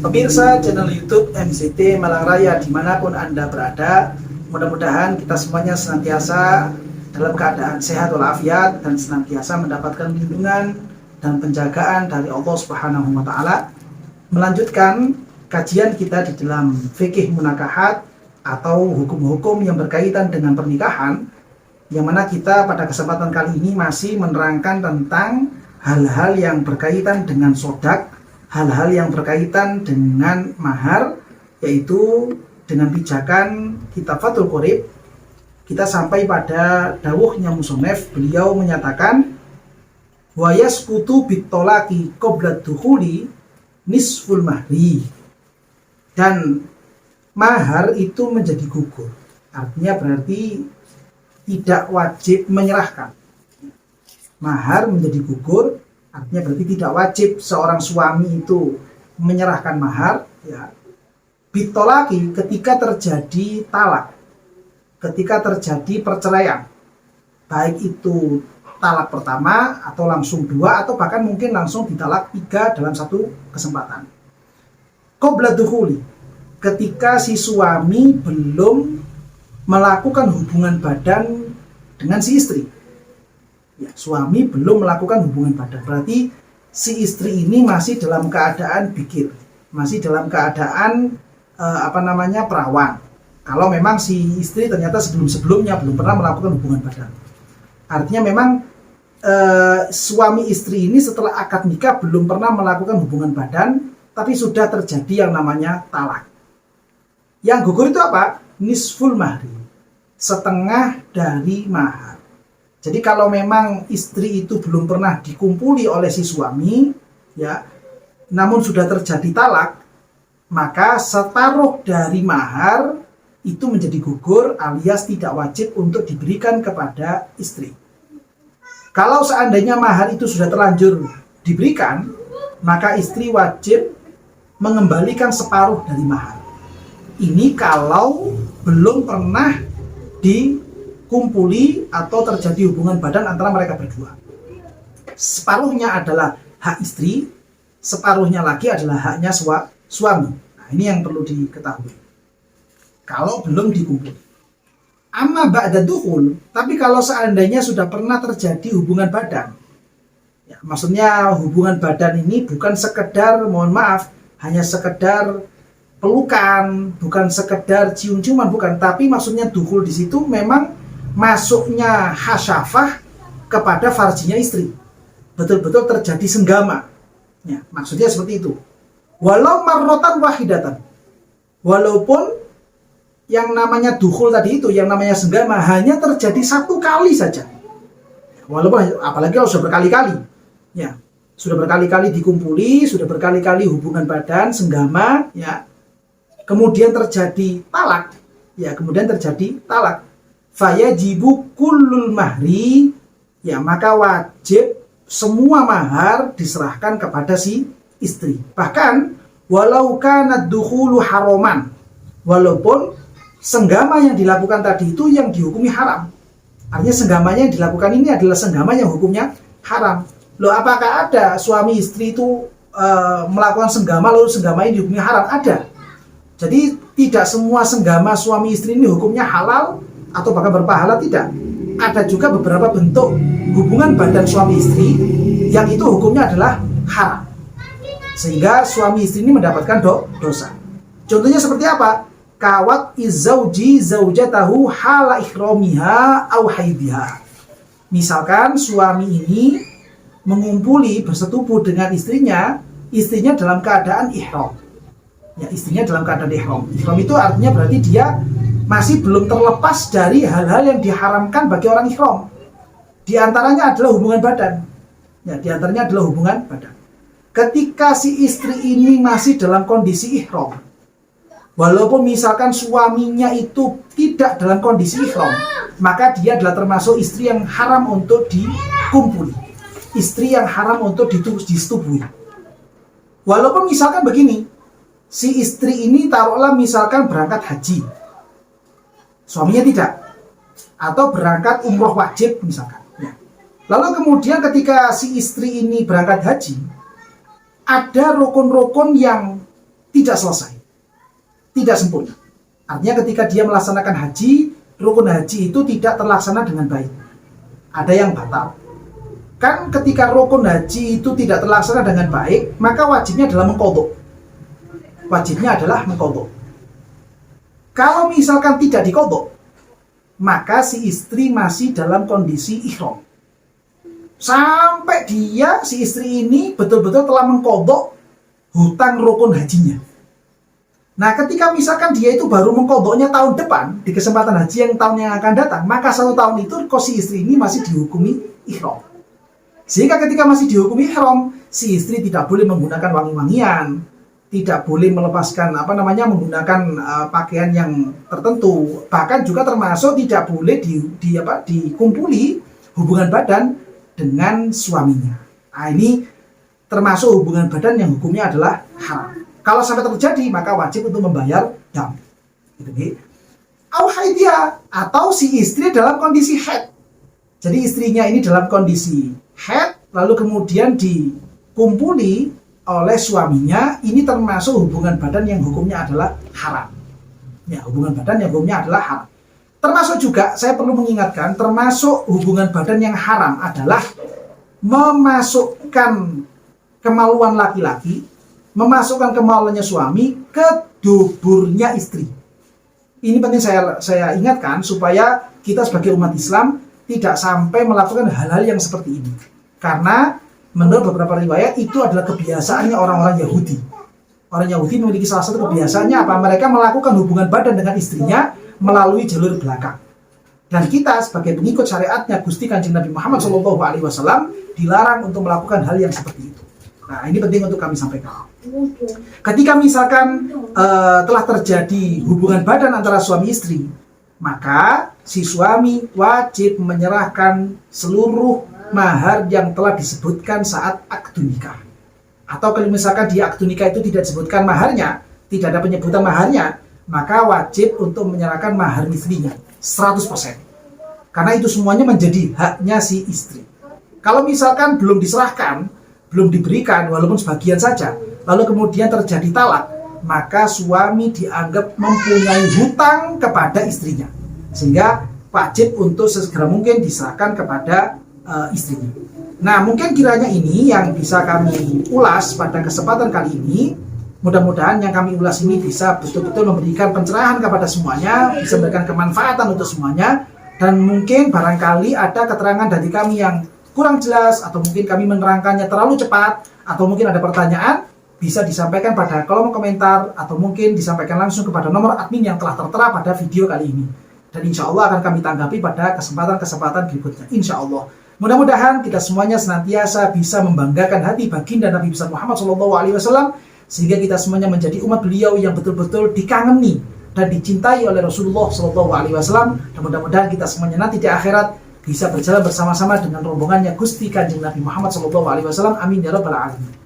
Pemirsa channel YouTube MCT Malang Raya dimanapun Anda berada, mudah-mudahan kita semuanya senantiasa dalam keadaan sehat walafiat dan senantiasa mendapatkan lindungan dan penjagaan dari Allah Subhanahu wa Ta'ala. Melanjutkan kajian kita di dalam fikih munakahat atau hukum-hukum yang berkaitan dengan pernikahan, yang mana kita pada kesempatan kali ini masih menerangkan tentang hal-hal yang berkaitan dengan sodak, hal-hal yang berkaitan dengan mahar, yaitu dengan pijakan kitab Fathul Qorib. Kita sampai pada dawuhnya musonef, beliau menyatakan wa yasqutu bitolaki qabla dukhuli nisful mahri, dan mahar itu menjadi gugur, artinya berarti tidak wajib menyerahkan. Mahar menjadi gugur artinya berarti tidak wajib seorang suami itu menyerahkan mahar, ya. Bitolaki, ketika terjadi talak, ketika terjadi perceraian, baik itu talak pertama atau langsung dua, atau bahkan mungkin langsung ditalak 3 dalam satu kesempatan. Qabla dukhuli, ketika si suami belum melakukan hubungan badan dengan si istri. Ya, suami belum melakukan hubungan badan, berarti si istri ini masih dalam keadaan bikir, masih dalam keadaan perawan. Kalau memang si istri ternyata sebelum-sebelumnya belum pernah melakukan hubungan badan, artinya memang suami istri ini setelah akad nikah belum pernah melakukan hubungan badan, tapi sudah terjadi yang namanya talak. Yang gugur itu apa? Nisful mahri, setengah dari mahar. Jadi kalau memang istri itu belum pernah dikumpuli oleh si suami, ya, namun sudah terjadi talak, maka separuh dari mahar itu menjadi gugur alias tidak wajib untuk diberikan kepada istri. Kalau seandainya mahar itu sudah terlanjur diberikan, maka istri wajib mengembalikan separuh dari mahar. Ini kalau belum pernah dikumpuli atau terjadi hubungan badan antara mereka berdua. Separuhnya adalah hak istri, separuhnya lagi adalah haknya suami. Nah, ini yang perlu diketahui. Kalau belum dikumpuli. Amma ba'da dukhul, tapi kalau seandainya sudah pernah terjadi hubungan badan, ya, maksudnya hubungan badan ini bukan sekedar, mohon maaf, hanya sekedar pelukan, bukan sekedar cium-ciuman, bukan, tapi maksudnya dukhul di situ memang masuknya hasyafah kepada farjinya istri, betul-betul terjadi senggama, ya, maksudnya seperti itu. Walau marrotan wahidatan, walaupun yang namanya dukhul tadi itu, yang namanya senggama hanya terjadi 1 kali saja, walaupun apalagi kalau sudah berkali-kali, ya, sudah berkali-kali dikumpuli, sudah berkali-kali hubungan badan, senggama, ya, kemudian terjadi talak, ya, kemudian terjadi talak, fayajibu kullul mahri, ya, maka wajib semua mahar diserahkan kepada si istri. Bahkan walau kana dukhulu haraman, walaupun senggama yang dilakukan tadi itu yang dihukumi haram, artinya senggamanya yang dilakukan ini adalah senggama yang hukumnya haram. Loh, apakah ada suami istri itu melakukan senggama lalu senggama ini dihukumi haram? Ada. Jadi tidak semua senggama suami istri ini hukumnya halal atau bahkan berpahala, tidak. Ada juga beberapa bentuk hubungan badan suami istri yang itu hukumnya adalah haram, sehingga suami istri ini mendapatkan dosa. Contohnya seperti apa? Kawat izauji zaujatahu hala ihramiha au haidiha. Misalkan suami ini mengumpuli bersetubuh dengan istrinya dalam keadaan ihram. Ya, istrinya dalam keadaan ihram. Ihram itu artinya berarti dia masih belum terlepas dari hal-hal yang diharamkan bagi orang ihram. Di antaranya adalah hubungan badan. Ya, di antaranya adalah hubungan badan. Ketika si istri ini masih dalam kondisi ihram, walaupun misalkan suaminya itu tidak dalam kondisi ihram, maka dia adalah termasuk istri yang haram untuk dikumpuli, istri yang haram untuk disetubui. Walaupun misalkan begini, si istri ini taruhlah misalkan berangkat haji, suaminya tidak, atau berangkat umroh wajib misalkan, ya. Lalu kemudian ketika si istri ini berangkat haji, ada rukun-rukun yang tidak selesai, tidak sempurna. Artinya ketika dia melaksanakan haji, rukun haji itu tidak terlaksana dengan baik. Ada yang batal. Kan ketika rukun haji itu tidak terlaksana dengan baik, maka wajibnya adalah mengqadha. Wajibnya adalah mengqadha. Kalau misalkan tidak diqadha, maka si istri masih dalam kondisi ihram. Sampai dia, si istri ini betul-betul telah mengqadha hutang rukun hajinya. Nah, ketika misalkan dia itu baru mengqadhanya tahun depan, di kesempatan haji yang tahun yang akan datang, maka 1 tahun itu si istri ini masih dihukumi ihram. Sehingga ketika masih dihukumi ihram, si istri tidak boleh menggunakan wangi-wangian, tidak boleh melepaskan menggunakan pakaian yang tertentu, bahkan juga termasuk tidak boleh dikumpuli hubungan badan dengan suaminya. Nah, ini termasuk hubungan badan yang hukumnya adalah haram. Kalau sampai terjadi, maka wajib untuk membayar dam. Atau si istri dalam kondisi haid. Jadi istrinya ini dalam kondisi haid, lalu kemudian dikumpuli oleh suaminya, ini termasuk hubungan badan yang hukumnya adalah haram. Ya, hubungan badan yang hukumnya adalah haram. Termasuk juga, saya perlu mengingatkan, termasuk hubungan badan yang haram adalah memasukkan kemaluan laki-laki, memasukkan kemaluannya suami ke duburnya istri. Ini penting saya ingatkan supaya kita sebagai umat Islam tidak sampai melakukan hal-hal yang seperti ini. Karena menurut beberapa riwayat itu adalah kebiasaannya orang-orang Yahudi. Orang Yahudi memiliki salah satu kebiasaannya apa? Mereka melakukan hubungan badan dengan istrinya melalui jalur belakang. Dan kita sebagai pengikut syariatnya Gusti Kanjeng Nabi Muhammad SAW dilarang untuk melakukan hal yang seperti itu. Nah, ini penting untuk kami sampaikan. Ketika misalkan telah terjadi hubungan badan antara suami istri, maka si suami wajib menyerahkan seluruh mahar yang telah disebutkan saat akad nikah. Atau kalau misalkan di akad nikah itu tidak disebutkan maharnya, tidak ada penyebutan maharnya, maka wajib untuk menyerahkan mahar istrinya 100%. Karena itu semuanya menjadi haknya si istri. Kalau misalkan belum diserahkan, belum diberikan walaupun sebagian saja, lalu kemudian terjadi talak, maka suami dianggap mempunyai hutang kepada istrinya, sehingga wajib untuk sesegera mungkin diserahkan kepada istrinya. Nah, mungkin kiranya ini yang bisa kami ulas pada kesempatan kali ini. Mudah-mudahan yang kami ulas ini bisa betul-betul memberikan pencerahan kepada semuanya, bisa memberikan kemanfaatan untuk semuanya, dan mungkin barangkali ada keterangan dari kami yang kurang jelas, atau mungkin kami menerangkannya terlalu cepat, atau mungkin ada pertanyaan, bisa disampaikan pada kolom komentar, atau mungkin disampaikan langsung kepada nomor admin yang telah tertera pada video kali ini. Dan insya Allah akan kami tanggapi pada kesempatan-kesempatan berikutnya, insya Allah. Mudah-mudahan kita semuanya senantiasa bisa membanggakan hati baginda Nabi besar Muhammad SAW, sehingga kita semuanya menjadi umat beliau yang betul-betul dikangeni dan dicintai oleh Rasulullah SAW. Dan mudah-mudahan kita semuanya nanti di akhirat bisa berjalan bersama-sama dengan rombongannya Gusti Kanjeng Nabi Muhammad SAW. Amin ya rabbal alamin.